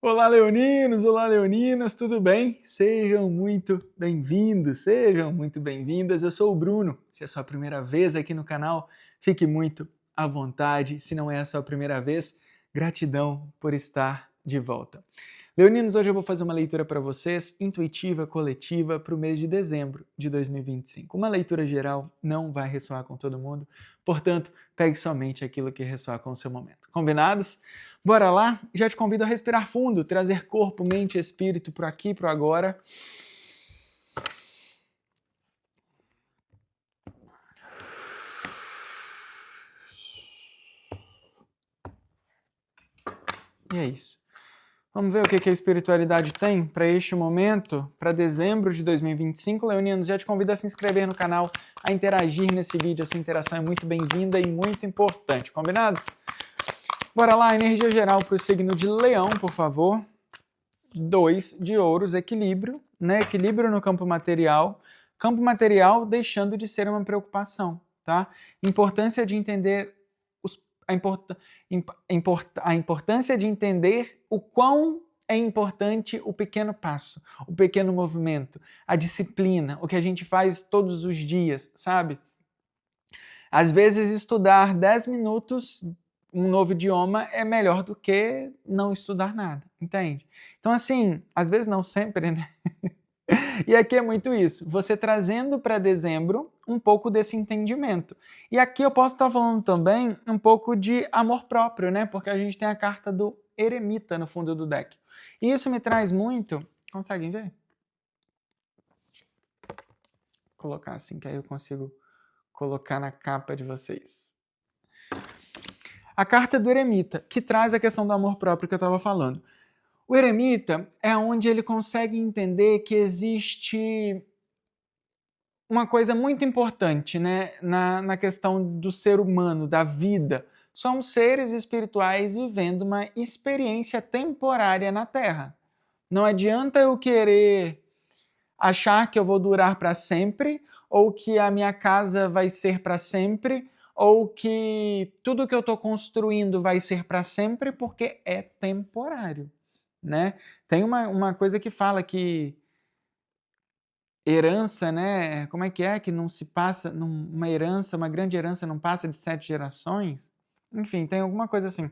Olá, leoninos! Olá, leoninas! Tudo bem? Sejam muito bem-vindos, sejam muito bem-vindas. Eu sou o Bruno. Se é a sua primeira vez aqui no canal, fique muito à vontade. Se não é a sua primeira vez, gratidão por estar de volta. Leoninos, hoje eu vou fazer uma leitura para vocês, intuitiva, coletiva, para o mês de dezembro de 2025. Uma leitura geral não vai ressoar com todo mundo, portanto, pegue somente aquilo que ressoar com o seu momento. Combinados? Bora lá? Já te convido a respirar fundo, trazer corpo, mente e espírito para aqui, para agora. E é isso. Vamos ver o que a espiritualidade tem para este momento, para dezembro de 2025. Leoninos, já te convido a se inscrever no canal, a interagir nesse vídeo. Essa interação é muito bem-vinda e muito importante. Combinados? Bora lá, energia geral para o signo de Leão, por favor. 2 de ouros, equilíbrio, né? Equilíbrio no campo material deixando de ser uma preocupação, tá? Importância de entender a importância de entender o quão é importante o pequeno passo, o pequeno movimento, a disciplina, o que a gente faz todos os dias, sabe? Às vezes estudar 10 minutos um novo idioma é melhor do que não estudar nada, entende? Então, assim, às vezes não sempre, né? E aqui é muito isso, você trazendo para dezembro um pouco desse entendimento. E aqui eu posso estar falando também um pouco de amor próprio, né? Porque a gente tem a carta do eremita no fundo do deck. E isso me traz muito... Conseguem ver? Vou colocar assim, que aí eu consigo colocar na capa de vocês. A carta do eremita, que traz a questão do amor próprio que eu estava falando. O eremita é onde ele consegue entender que existe uma coisa muito importante, né, na questão do ser humano, da vida. Somos seres espirituais vivendo uma experiência temporária na Terra. Não adianta eu querer achar que eu vou durar para sempre, ou que a minha casa vai ser para sempre, ou que tudo que eu estou construindo vai ser para sempre, porque é temporário, né? Tem uma coisa que fala que herança, né? Como é que não se passa, uma herança, uma grande herança não passa de 7 gerações? Enfim, tem alguma coisa assim.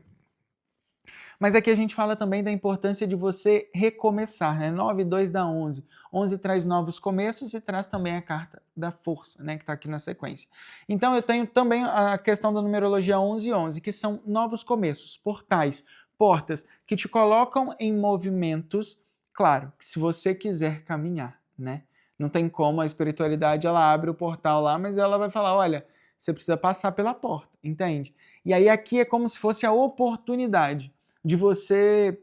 Mas aqui a gente fala também da importância de você recomeçar, né? 9 e 2 dá 11. 11 traz novos começos e traz também a carta da força, né? Que está aqui na sequência. Então eu tenho também a questão da numerologia 11 e 11, que são novos começos, portais, portas, que te colocam em movimentos, claro, que se você quiser caminhar, né? Não tem como, a espiritualidade ela abre o portal lá, mas ela vai falar, olha, você precisa passar pela porta, entende? E aí aqui é como se fosse a oportunidade de você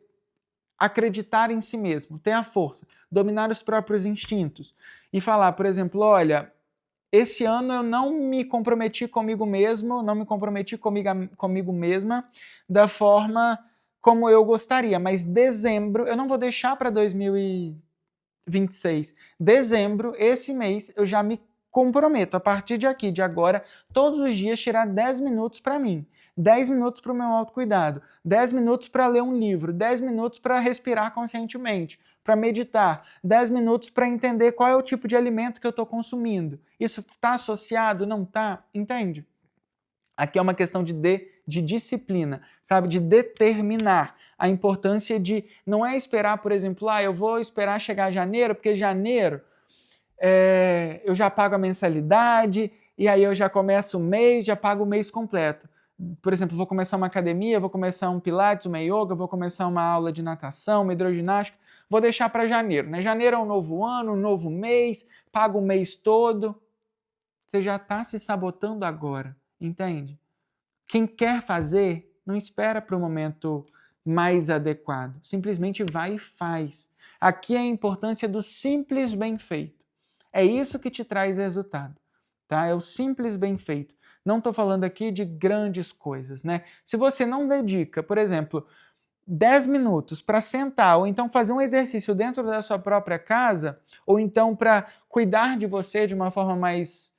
acreditar em si mesmo, ter a força, dominar os próprios instintos e falar, por exemplo, olha, esse ano eu não me comprometi comigo mesmo, não me comprometi comigo mesma da forma como eu gostaria, mas dezembro, eu não vou deixar para 2026. Dezembro, esse mês, eu já me comprometo, a partir de aqui, de agora, todos os dias tirar 10 minutos para mim. 10 minutos para o meu autocuidado, 10 minutos para ler um livro, 10 minutos para respirar conscientemente, para meditar, 10 minutos para entender qual é o tipo de alimento que eu estou consumindo. Isso está associado? Não está? Entende? Aqui é uma questão de disciplina, sabe? De determinar a importância de... Não é esperar, por exemplo, eu vou esperar chegar janeiro, porque janeiro eu já pago a mensalidade, e aí eu já começo o mês, já pago o mês completo. Por exemplo, vou começar uma academia, vou começar um pilates, uma yoga, vou começar uma aula de natação, uma hidroginástica, vou deixar para janeiro, né? Janeiro é um novo ano, um novo mês, pago o mês todo. Você já está se sabotando agora, entende? Quem quer fazer, não espera para o momento mais adequado. Simplesmente vai e faz. Aqui é a importância do simples bem feito. É isso que te traz resultado. Tá? É o simples bem feito. Não estou falando aqui de grandes coisas, né? Se você não dedica, por exemplo, 10 minutos para sentar, ou então fazer um exercício dentro da sua própria casa, ou então para cuidar de você de uma forma mais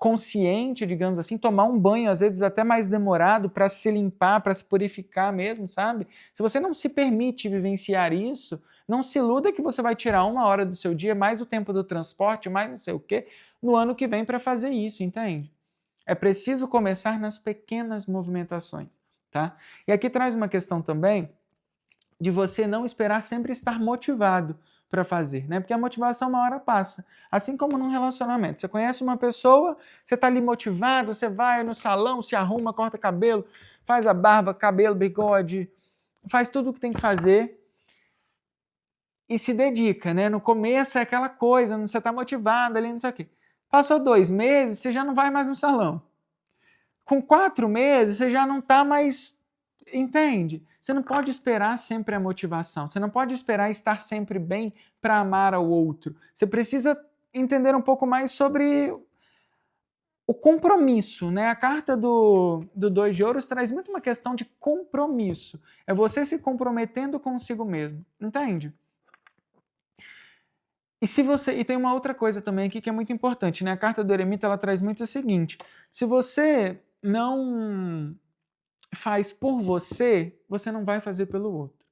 consciente, digamos assim, tomar um banho, às vezes até mais demorado, para se limpar, para se purificar mesmo, sabe? Se você não se permite vivenciar isso, não se iluda que você vai tirar 1 hora do seu dia, mais o tempo do transporte, mais não sei o quê, no ano que vem para fazer isso, entende? É preciso começar nas pequenas movimentações, tá? E aqui traz uma questão também de você não esperar sempre estar motivado para fazer, né? Porque a motivação uma hora passa. Assim como num relacionamento. Você conhece uma pessoa, você está ali motivado, você vai no salão, se arruma, corta cabelo, faz a barba, cabelo, bigode, faz tudo o que tem que fazer e se dedica, né? No começo é aquela coisa, você está motivado ali, não sei o quê. Passou 2 meses, você já não vai mais no salão. Com 4 meses, você já não está mais. Entende? Você não pode esperar sempre a motivação. Você não pode esperar estar sempre bem para amar ao outro. Você precisa entender um pouco mais sobre o compromisso, né? A carta do 2 de ouros traz muito uma questão de compromisso. É você se comprometendo consigo mesmo. Entende? E tem uma outra coisa também aqui que é muito importante, né? A carta do eremita ela traz muito o seguinte: se você não faz por você, você não vai fazer pelo outro.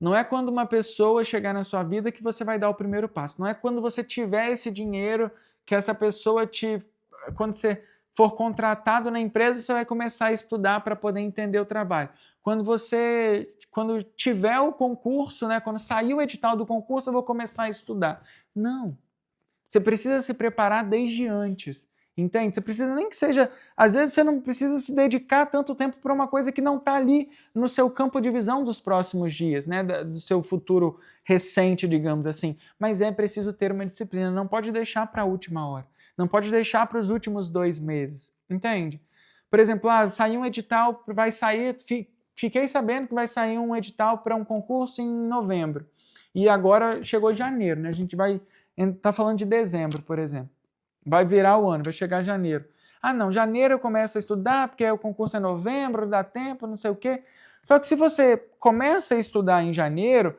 Não é quando uma pessoa chegar na sua vida que você vai dar o primeiro passo. Não é quando você tiver esse dinheiro que essa pessoa te. Quando você for contratado na empresa, você vai começar a estudar para poder entender o trabalho. Quando tiver o concurso, né, quando sair o edital do concurso, eu vou começar a estudar. Não. Você precisa se preparar desde antes. Entende? Você precisa nem que seja. Às vezes você não precisa se dedicar tanto tempo para uma coisa que não está ali no seu campo de visão dos próximos dias, né? Do seu futuro recente, digamos assim. Mas é preciso ter uma disciplina. Não pode deixar para a última hora. Não pode deixar para os últimos 2 meses. Entende? Por exemplo, saiu um edital, vai sair. Fiquei sabendo que vai sair um edital para um concurso em novembro. E agora chegou janeiro, né? A gente vai estar falando de dezembro, por exemplo. Vai virar o ano, vai chegar janeiro. Ah, não, janeiro eu começo a estudar, porque o concurso é novembro, dá tempo, não sei o quê. Só que se você começa a estudar em janeiro,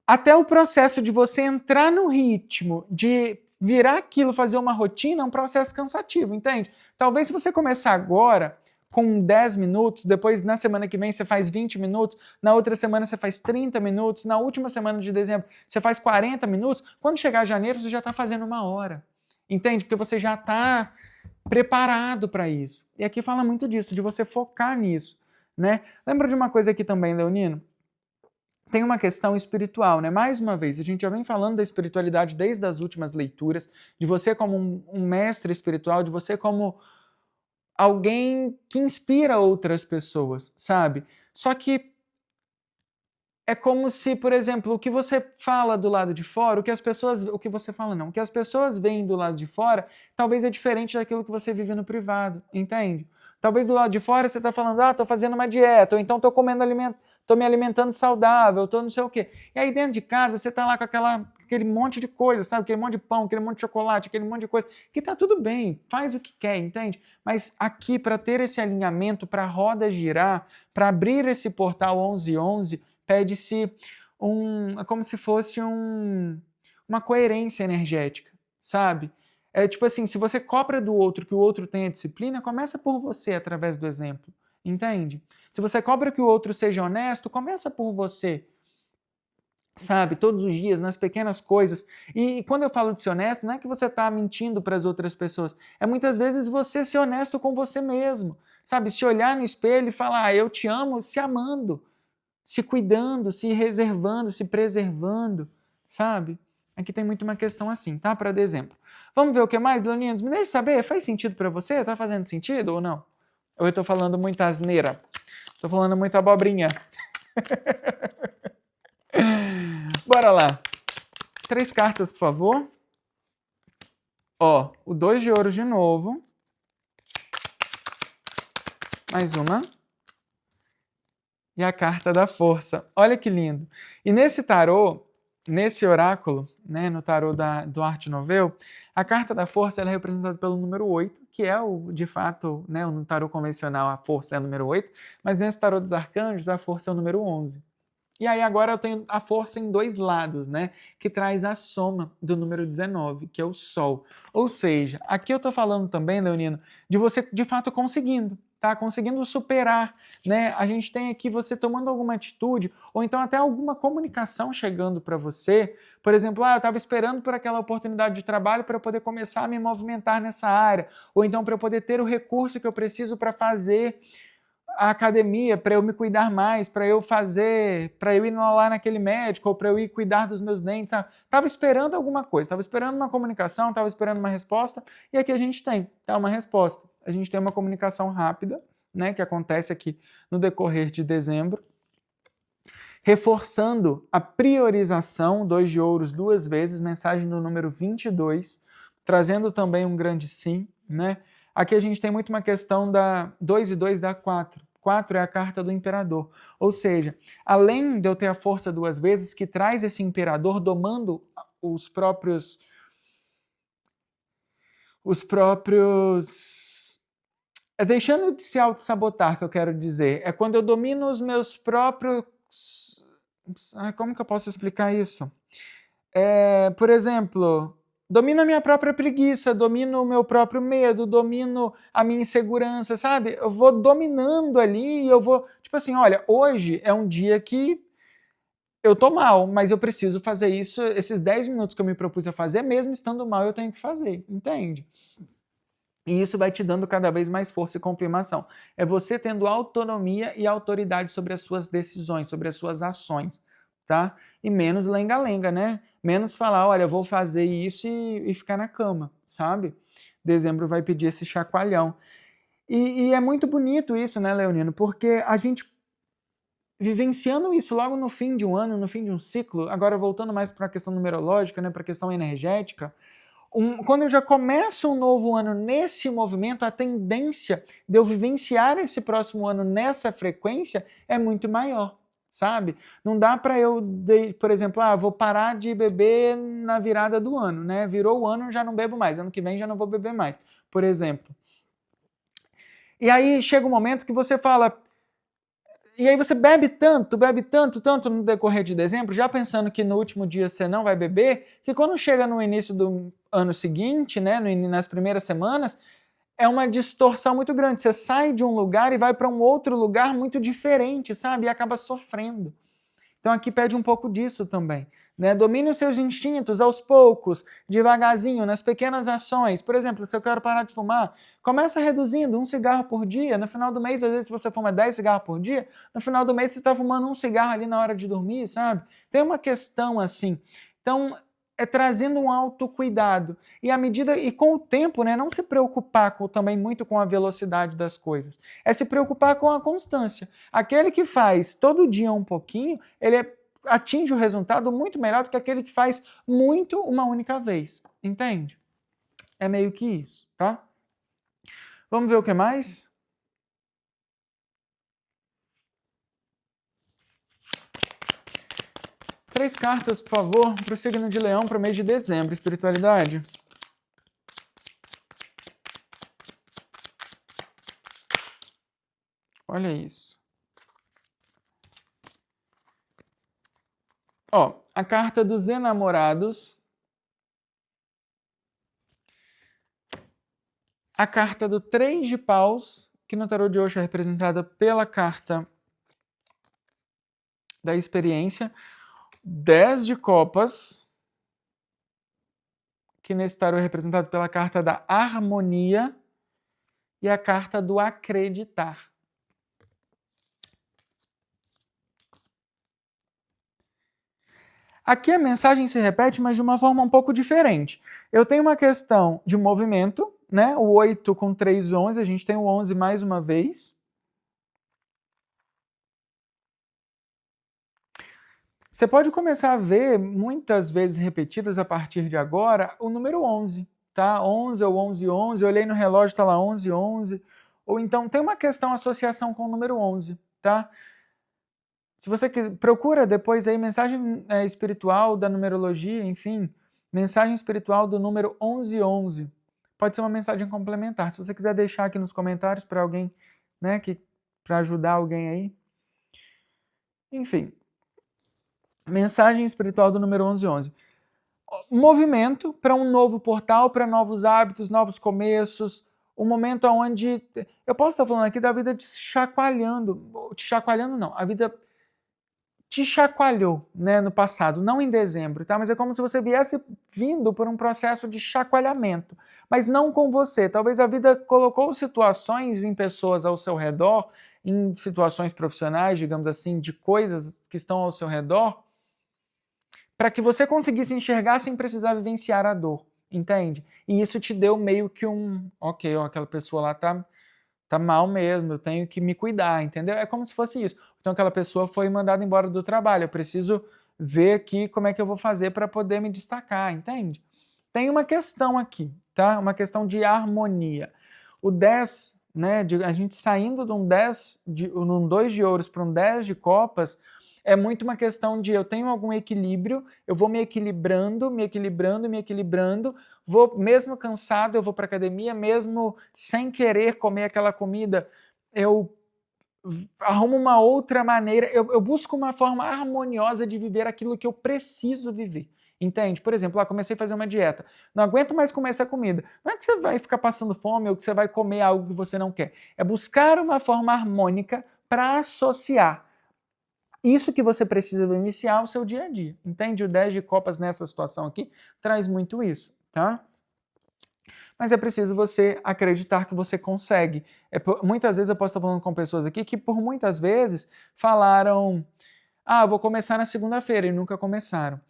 até o processo de você entrar no ritmo, de virar aquilo, fazer uma rotina, é um processo cansativo, entende? Talvez se você começar agora, com 10 minutos, depois na semana que vem você faz 20 minutos, na outra semana você faz 30 minutos, na última semana de dezembro você faz 40 minutos, quando chegar janeiro você já está fazendo 1 hora. Entende? Porque você já está preparado para isso. E aqui fala muito disso, de você focar nisso, né? Lembra de uma coisa aqui também, Leonino? Tem uma questão espiritual, né? Mais uma vez, a gente já vem falando da espiritualidade desde as últimas leituras, de você como um mestre espiritual, de você como alguém que inspira outras pessoas, sabe? Só que é como se, por exemplo, o que você fala do lado de fora, o que você fala não, o que as pessoas veem do lado de fora, talvez é diferente daquilo que você vive no privado, entende? Talvez do lado de fora você está falando, estou fazendo uma dieta, ou então estou me alimentando saudável, estou não sei o quê. E aí dentro de casa você está lá com aquele monte de coisa, sabe? Aquele monte de pão, aquele monte de chocolate, aquele monte de coisa, que tá tudo bem, faz o que quer, entende? Mas aqui, para ter esse alinhamento, para a roda girar, para abrir esse portal 1111, pede-se como se fosse uma coerência energética, sabe? É tipo assim, se você cobra do outro que o outro tenha disciplina, começa por você através do exemplo, entende? Se você cobra que o outro seja honesto, começa por você, sabe? Todos os dias, nas pequenas coisas. E quando eu falo de ser honesto, não é que você está mentindo para as outras pessoas, é muitas vezes você ser honesto com você mesmo, sabe? Se olhar no espelho e falar, eu te amo, se amando, se cuidando, se reservando, se preservando, sabe? Aqui tem muito uma questão assim, tá? Para dezembro. Vamos ver o que mais, Leonidas? Me deixe saber, faz sentido para você? Tá fazendo sentido ou não? Ou eu tô falando muita asneira? Tô falando muita abobrinha. Bora lá. 3 cartas, por favor. Ó, o 2 de ouros de novo. Mais uma. E a carta da força. Olha que lindo. E nesse tarô, nesse oráculo, né, no tarô do Arte Nouveau, a carta da força ela é representada pelo número 8, que é de fato, né, no tarô convencional a força é o número 8, mas nesse tarô dos arcanjos a força é o número 11. E aí agora eu tenho a força em dois lados, né? Que traz a soma do número 19, que é o Sol. Ou seja, aqui eu estou falando também, Leonino, de você de fato conseguindo, tá? Conseguindo superar, né? A gente tem aqui você tomando alguma atitude, ou então até alguma comunicação chegando para você. Por exemplo, eu estava esperando por aquela oportunidade de trabalho para eu poder começar a me movimentar nessa área, ou então para eu poder ter o recurso que eu preciso para fazer a academia, para eu me cuidar mais, para eu ir lá naquele médico, ou para eu ir cuidar dos meus dentes, sabe? Tava esperando alguma coisa, tava esperando uma comunicação, tava esperando uma resposta, e aqui a gente tem, tá? Uma resposta. A gente tem uma comunicação rápida, né, que acontece aqui no decorrer de dezembro, reforçando a priorização, 2 de ouros 2 vezes, mensagem do número 22, trazendo também um grande sim, né? Aqui a gente tem muito uma questão da 2 e 2 dá 4. 4 é a carta do imperador. Ou seja, além de eu ter a força 2 vezes, que traz esse imperador domando os próprios. É deixando de se auto-sabotar, que eu quero dizer. É quando eu domino os meus próprios. Como que eu posso explicar isso? Por exemplo, domino a minha própria preguiça, domino o meu próprio medo, domino a minha insegurança, sabe? Eu vou dominando ali e eu vou, tipo assim, olha, hoje é um dia que eu tô mal, mas eu preciso fazer isso, esses 10 minutos que eu me propus a fazer, mesmo estando mal, eu tenho que fazer, entende? E isso vai te dando cada vez mais força e confirmação. É você tendo autonomia e autoridade sobre as suas decisões, sobre as suas ações, tá? E menos lenga-lenga, né? Menos falar, olha, vou fazer isso e ficar na cama, sabe? Dezembro vai pedir esse chacoalhão. E é muito bonito isso, né, Leonino? Porque a gente vivenciando isso logo no fim de um ano, no fim de um ciclo, agora voltando mais para a questão numerológica, né, para a questão energética, quando eu já começo um novo ano nesse movimento, a tendência de eu vivenciar esse próximo ano nessa frequência é muito maior, sabe? Não dá para eu, por exemplo, vou parar de beber na virada do ano, né? Virou o ano, já não bebo mais, ano que vem já não vou beber mais, por exemplo. E aí chega um momento que você fala, e aí você bebe tanto, tanto no decorrer de dezembro, já pensando que no último dia você não vai beber, que quando chega no início do ano seguinte, né, nas primeiras semanas, é uma distorção muito grande. Você sai de um lugar e vai para um outro lugar muito diferente, sabe? E acaba sofrendo. Então aqui pede um pouco disso também. Né? Domine os seus instintos aos poucos, devagarzinho, nas pequenas ações. Por exemplo, se eu quero parar de fumar, começa reduzindo 1 cigarro por dia. No final do mês, às vezes, se você fuma 10 cigarros por dia, no final do mês você está fumando 1 cigarro ali na hora de dormir, sabe? Tem uma questão assim. Então, é trazendo um autocuidado. E à medida, e com o tempo, né, não se preocupar também muito com a velocidade das coisas. É se preocupar com a constância. Aquele que faz todo dia um pouquinho, atinge o resultado muito melhor do que aquele que faz muito uma única vez. Entende? É meio que isso, tá? Vamos ver o que mais? Três cartas, por favor, para o signo de Leão para o mês de dezembro. Espiritualidade. Olha isso. Ó, a carta dos enamorados. A carta do 3 de paus, que no tarô de hoje é representada pela carta da experiência. 10 de copas, que nesse tarô é representado pela carta da harmonia. E a carta do acreditar. Aqui a mensagem se repete, mas de uma forma um pouco diferente. Eu tenho uma questão de movimento, né? O 8 com 3, 11, a gente tem o 11 mais uma vez. Você pode começar a ver, muitas vezes repetidas a partir de agora, o número 11, tá? 11 ou 11, 11, eu olhei no relógio, está lá 11, 11. Ou então tem uma questão, associação com o número 11, tá? Se você procura depois aí mensagem espiritual da numerologia, enfim, mensagem espiritual do número 1111. Pode ser uma mensagem complementar. Se você quiser deixar aqui nos comentários para alguém, né, para ajudar alguém aí. Enfim. Mensagem espiritual do número 1111. Movimento para um novo portal, para novos hábitos, novos começos, um momento onde eu posso estar falando aqui da vida te chacoalhando não, a vida te chacoalhou, né, no passado, não em dezembro, tá? Mas é como se você viesse vindo por um processo de chacoalhamento, mas não com você. Talvez a vida colocou situações em pessoas ao seu redor, em situações profissionais, digamos assim, de coisas que estão ao seu redor, para que você conseguisse enxergar sem precisar vivenciar a dor, entende? E isso te deu meio que ok, ó, aquela pessoa lá tá mal mesmo, eu tenho que me cuidar, entendeu? É como se fosse isso. Então aquela pessoa foi mandada embora do trabalho, eu preciso ver aqui como é que eu vou fazer para poder me destacar, entende? Tem uma questão aqui, tá? Uma questão de harmonia. O 10, né, a gente saindo de um 2 de ouros para um 10 de copas, é muito uma questão de eu tenho algum equilíbrio, eu vou me equilibrando, vou, mesmo cansado, eu vou para academia, mesmo sem querer comer aquela comida, eu arrumo uma outra maneira, eu busco uma forma harmoniosa de viver aquilo que eu preciso viver. Entende? Por exemplo, comecei a fazer uma dieta. Não aguento mais comer essa comida. Não é que você vai ficar passando fome ou que você vai comer algo que você não quer. É buscar uma forma harmônica para associar isso que você precisa vivenciar ao seu dia a dia. Entende? O 10 de copas nessa situação aqui traz muito isso, tá? Mas é preciso você acreditar que você consegue. Muitas vezes eu posso estar falando com pessoas aqui que por muitas vezes falaram: eu vou começar na segunda-feira e nunca começaram.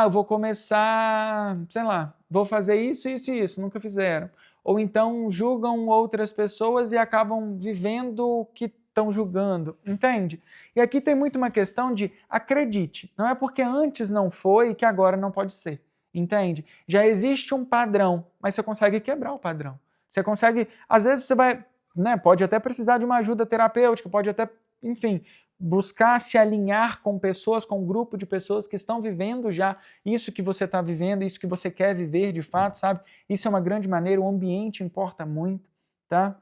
Eu vou começar, sei lá, vou fazer isso, isso e isso, nunca fizeram. Ou então julgam outras pessoas e acabam vivendo o que estão julgando, entende? E aqui tem muito uma questão de acredite. Não é porque antes não foi que agora não pode ser, entende? Já existe um padrão, mas você consegue quebrar o padrão. Você consegue, às vezes você vai, né, pode até precisar de uma ajuda terapêutica, pode até, enfim, buscar se alinhar com pessoas, com um grupo de pessoas que estão vivendo já isso que você está vivendo, isso que você quer viver de fato, sabe? Isso é uma grande maneira, o ambiente importa muito, tá?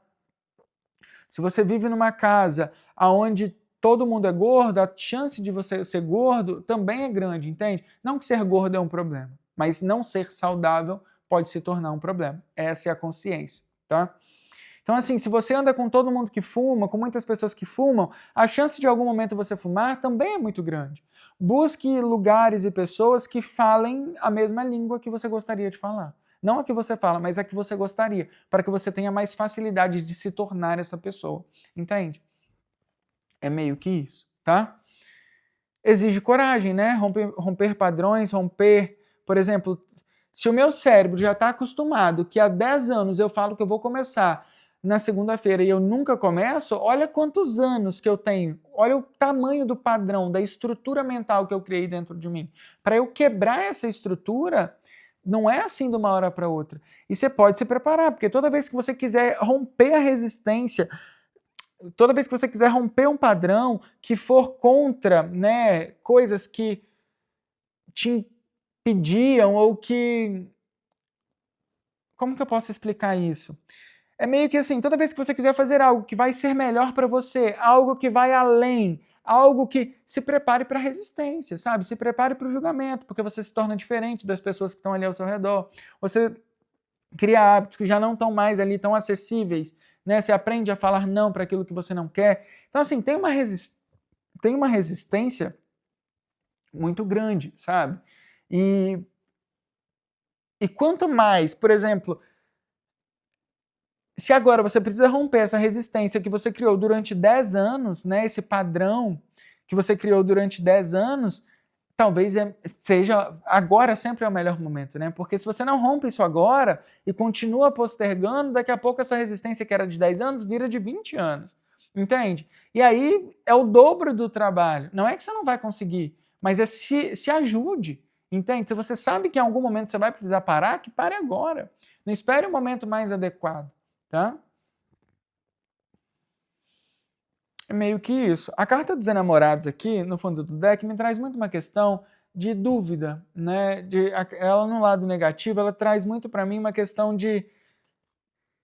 Se você vive numa casa onde todo mundo é gordo, a chance de você ser gordo também é grande, entende? Não que ser gordo é um problema, mas não ser saudável pode se tornar um problema. Essa é a consciência, tá? Então, assim, se você anda com todo mundo que fuma, com muitas pessoas que fumam, a chance de algum momento você fumar também é muito grande. Busque lugares e pessoas que falem a mesma língua que você gostaria de falar. Não a que você fala, mas a que você gostaria, para que você tenha mais facilidade de se tornar essa pessoa. Entende? É meio que isso, tá? Exige coragem, né? Romper padrões, por exemplo, se o meu cérebro já está acostumado que há 10 anos eu falo que eu vou começar na segunda-feira e eu nunca começo, olha quantos anos que eu tenho, olha o tamanho do padrão, da estrutura mental que eu criei dentro de mim. Para eu quebrar essa estrutura, não é assim de uma hora para outra. E você pode se preparar, porque toda vez que você quiser romper a resistência, toda vez que você quiser romper um padrão que for contra, né, coisas que te impediam ou que... Como que eu posso explicar isso? É meio que assim, toda vez que você quiser fazer algo que vai ser melhor para você, algo que vai além, algo que se prepare para a resistência, sabe? Se prepare para o julgamento, porque você se torna diferente das pessoas que estão ali ao seu redor. Você cria hábitos que já não estão mais ali tão acessíveis, né? Você aprende a falar não para aquilo que você não quer. Então, assim, tem uma resistência muito grande, sabe? E quanto mais, por exemplo, se agora você precisa romper essa resistência que você criou durante 10 anos, né, esse padrão que você criou durante 10 anos, talvez seja agora sempre é o melhor momento, né? Porque se você não rompe isso agora e continua postergando, daqui a pouco essa resistência que era de 10 anos vira de 20 anos. Entende? E aí é o dobro do trabalho. Não é que você não vai conseguir, mas se ajude. Entende? Se você sabe que em algum momento você vai precisar parar, que pare agora. Não espere o momento mais adequado. Tá? É meio que isso. A carta dos enamorados aqui, no fundo do deck, me traz muito uma questão de dúvida, né? Ela no lado negativo, ela traz muito para mim uma questão de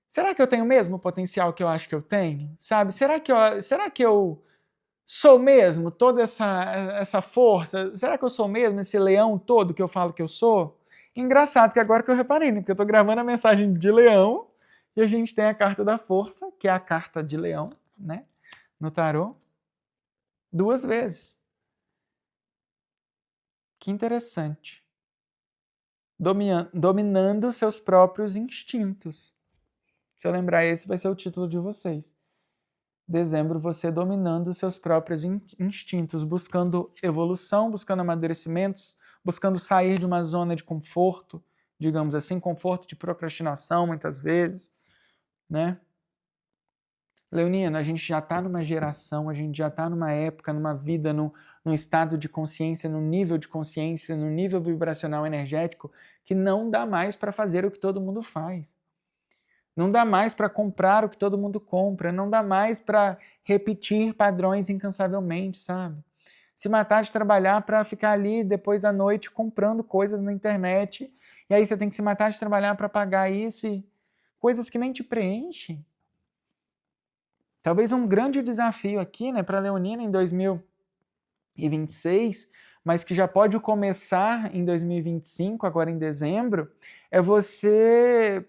será que eu tenho mesmo o potencial que eu acho que eu tenho? Sabe? Será que eu Sou mesmo toda essa força? Será que eu sou mesmo esse leão todo que eu falo que eu sou? Engraçado que agora que eu reparei, né? Porque eu tô gravando a mensagem de leão e a gente tem a carta da força, que é a carta de leão, né? No tarô, 2 vezes. Que interessante. Dominando seus próprios instintos. Se eu lembrar, esse vai ser o título de vocês. Dezembro, você dominando seus próprios instintos, buscando evolução, buscando amadurecimentos, buscando sair de uma zona de conforto, digamos assim, conforto de procrastinação, muitas vezes, né? Leonino, a gente já está numa geração, a gente já está numa época, numa vida, num estado de consciência, num nível de consciência, num nível vibracional energético, que não dá mais para fazer o que todo mundo faz. Não dá mais para comprar o que todo mundo compra, não dá mais para repetir padrões incansavelmente, sabe? Se matar de trabalhar para ficar ali depois à noite comprando coisas na internet, e aí você tem que se matar de trabalhar para pagar isso e coisas que nem te preenchem. Talvez um grande desafio aqui, né, para a Leonina em 2026, mas que já pode começar em 2025, agora em dezembro, é você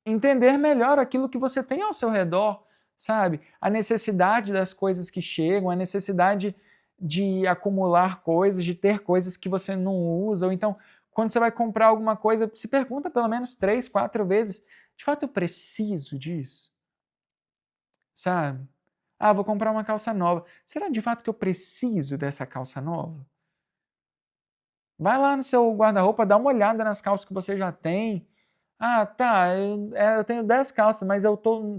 entender melhor aquilo que você tem ao seu redor, sabe? A necessidade das coisas que chegam, a necessidade de acumular coisas, de ter coisas que você não usa, ou então, quando você vai comprar alguma coisa, se pergunta pelo menos 3, 4 vezes, de fato eu preciso disso? Sabe? Ah, vou comprar uma calça nova. Será de fato que eu preciso dessa calça nova? Vai lá no seu guarda-roupa, dá uma olhada nas calças que você já tem. Ah, tá, eu tenho 10 calças, mas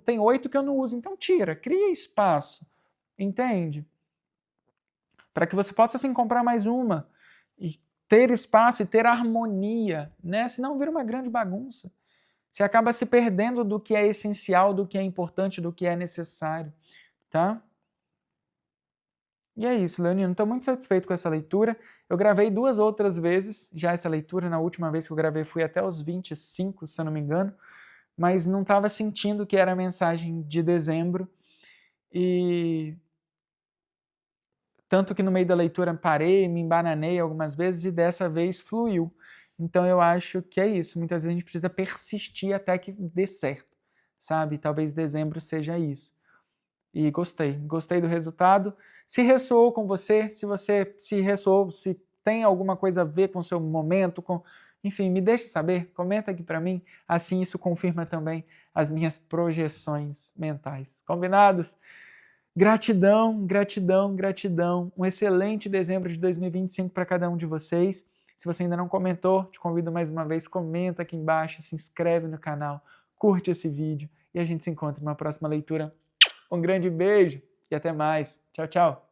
tenho 8 que eu não uso. Então tira, cria espaço, entende? Para que você possa, assim, comprar mais uma e ter espaço e ter harmonia, né? Senão vira uma grande bagunça. Você acaba se perdendo do que é essencial, do que é importante, do que é necessário, tá? E é isso, Leonino. Estou muito satisfeito com essa leitura. Eu gravei 2 outras vezes já essa leitura. Na última vez que eu gravei fui até os 25, se eu não me engano, mas não estava sentindo que era a mensagem de dezembro. E tanto que no meio da leitura parei, me embananei algumas vezes e dessa vez fluiu. Então eu acho que é isso. Muitas vezes a gente precisa persistir até que dê certo, sabe? Talvez dezembro seja isso. E gostei do resultado. Se ressoou com você, se ressoou, se tem alguma coisa a ver com o seu momento, enfim, me deixe saber, comenta aqui para mim, assim isso confirma também as minhas projeções mentais. Combinados? Gratidão, gratidão, gratidão. Um excelente dezembro de 2025 para cada um de vocês. Se você ainda não comentou, te convido mais uma vez, comenta aqui embaixo, se inscreve no canal, curte esse vídeo e a gente se encontra numa próxima leitura. Um grande beijo e até mais. Tchau, tchau.